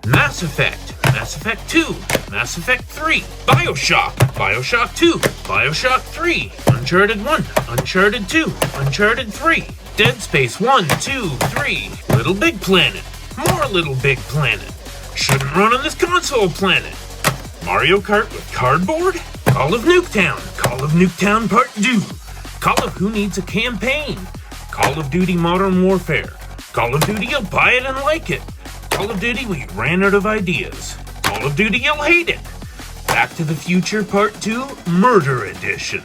Mass Effect, Mass Effect 2, Mass Effect 3, Bioshock, Bioshock 2, Bioshock 3, Uncharted 1, Uncharted 2, Uncharted 3, Dead Space 1, 2, 3, Little Big Planet, more Little Big Planet, shouldn't run on this console planet, Mario Kart with cardboard, Call of Nuketown, Call of Nuketown Part 2, Call of Who Needs a Campaign, Call of Duty Modern Warfare, Call of Duty You'll Buy It and Like It, Call of Duty We Ran Out of Ideas, Call of Duty You'll Hate It, Back to the Future Part 2 Murder Edition.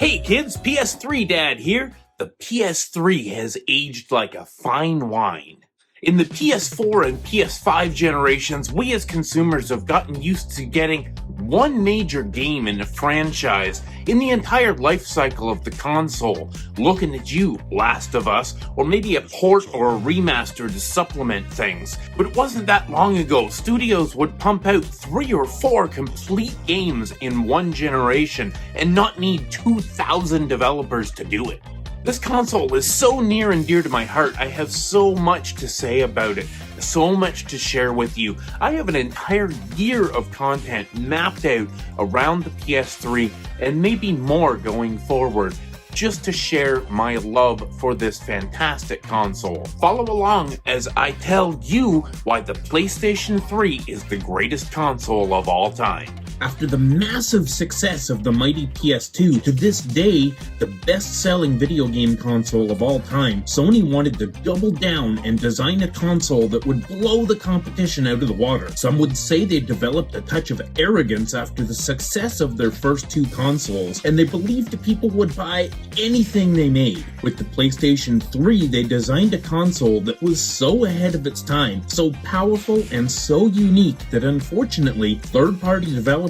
Hey kids, PS3 Dad here. The PS3 has aged like a fine wine. In the PS4 and PS5 generations, we as consumers have gotten used to getting one major game in a franchise in the entire life cycle of the console. Looking at you, Last of Us, or maybe a port or a remaster to supplement things. But it wasn't that long ago, studios would pump out 3 or 4 complete games in one generation and not need 2,000 developers to do it. This console is so near and dear to my heart. I have so much to say about it, so much to share with you. I have an entire year of content mapped out around the PS3 and maybe more going forward, just to share my love for this fantastic console. Follow along as I tell you why the PlayStation 3 is the greatest console of all time. After the massive success of the mighty PS2, to this day, the best-selling video game console of all time, Sony wanted to double down and design a console that would blow the competition out of the water. Some would say they developed a touch of arrogance after the success of their first 2 consoles, and they believed people would buy anything they made. With the PlayStation 3, they designed a console that was so ahead of its time, so powerful and so unique that unfortunately, third-party developers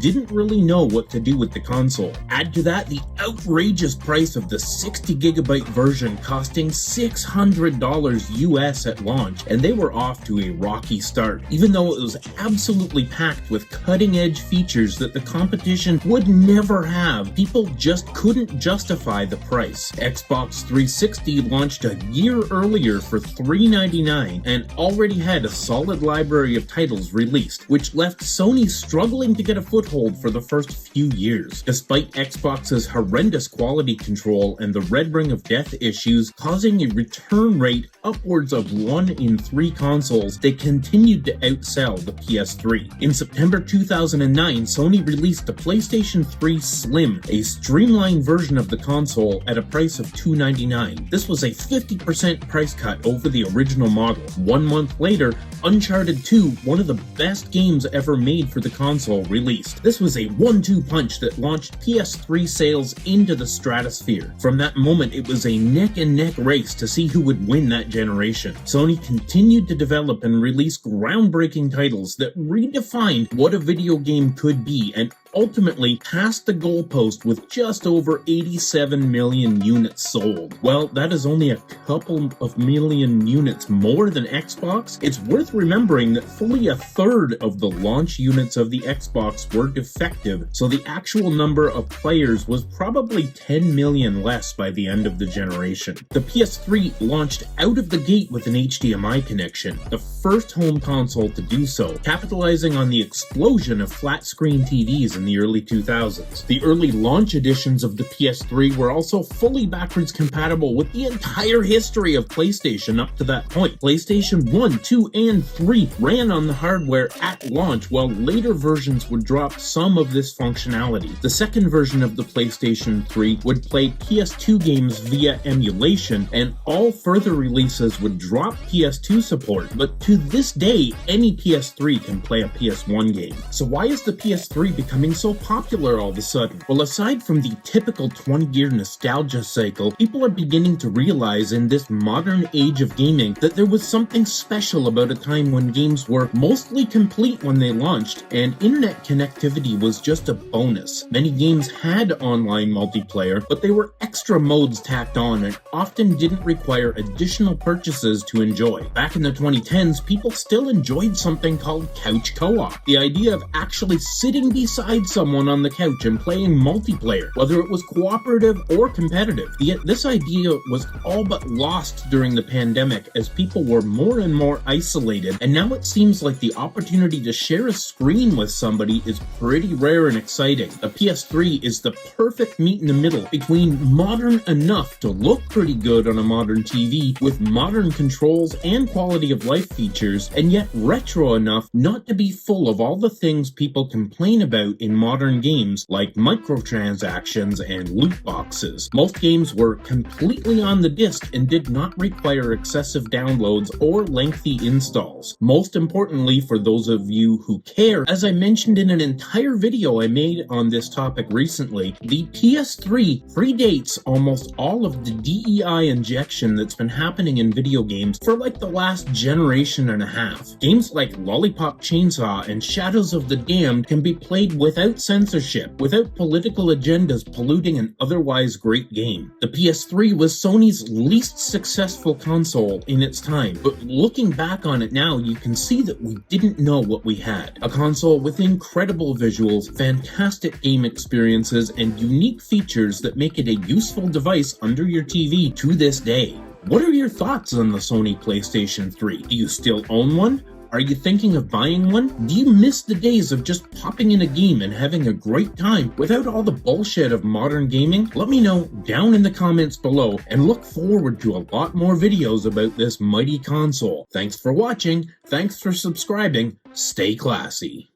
didn't really know what to do with the console. Add to that the outrageous price of the 60GB version costing $600 US at launch, and they were off to a rocky start, even though it was absolutely packed with cutting-edge features that the competition would never have. People just couldn't justify the price. Xbox 360 launched a year earlier for $399 and already had a solid library of titles released, which left Sony struggling to get a foothold for the first few years. Despite Xbox's horrendous quality control and the Red Ring of Death issues causing a return rate upwards of 1 in 3 consoles, they continued to outsell the PS3. In September 2009, Sony released the PlayStation 3 Slim, a streamlined version of the console at a price of $299. This was a 50% price cut over the original model. 1 month later, Uncharted 2, one of the best games ever made for the console, released. This was a 1-2 punch that launched PS3 sales into the stratosphere. From that moment, it was a neck-and-neck race to see who would win that generation. Sony continued to develop and release groundbreaking titles that redefined what a video game could be and ultimately passed the goalpost with just over 87 million units sold. Well, that is only a couple of million units more than Xbox. It's worth remembering that fully a third of the launch units of the Xbox were defective, so the actual number of players was probably 10 million less by the end of the generation. The PS3 launched out of the gate with an HDMI connection, the first home console to do so, capitalizing on the explosion of flat-screen TVs in the early 2000s. The early launch editions of the PS3 were also fully backwards compatible with the entire history of PlayStation up to that point. PlayStation 1, 2, and 3 ran on the hardware at launch, while later versions would drop some of this functionality. The second version of the PlayStation 3 would play PS2 games via emulation, and all further releases would drop PS2 support, but to this day, any PS3 can play a PS1 game. So why is the PS3 becoming so popular all of a sudden? Well, aside from the typical 20-year nostalgia cycle, people are beginning to realize in this modern age of gaming that there was something special about a time when games were mostly complete when they launched, and internet connectivity was just a bonus. Many games had online multiplayer, but they were extra modes tacked on and often didn't require additional purchases to enjoy. Back in the 2010s, people still enjoyed something called couch co-op. The idea of actually sitting beside beside someone on the couch and playing multiplayer, whether it was cooperative or competitive. Yet this idea was all but lost during the pandemic as people were more and more isolated, and now it seems like the opportunity to share a screen with somebody is pretty rare and exciting. The PS3 is the perfect meet in the middle between modern enough to look pretty good on a modern TV with modern controls and quality of life features, and yet retro enough not to be full of all the things people complain about in modern games like microtransactions and loot boxes. Most games were completely on the disc and did not require excessive downloads or lengthy installs. Most importantly, for those of you who care, as I mentioned in an entire video I made on this topic recently, the PS3 predates almost all of the DEI injection that's been happening in video games for like the last generation and a half. Games like Lollipop Chainsaw and Shadows of the Damned can be played without censorship, without political agendas polluting an otherwise great game. The PS3 was Sony's least successful console in its time, but looking back on it now, you can see that we didn't know what we had. A console with incredible visuals, fantastic game experiences, and unique features that make it a useful device under your TV to this day. What are your thoughts on the Sony PlayStation 3? Do you still own one? Are you thinking of buying one? Do you miss the days of just popping in a game and having a great time without all the bullshit of modern gaming? Let me know down in the comments below, and look forward to a lot more videos about this mighty console. Thanks for watching, thanks for subscribing, stay classy.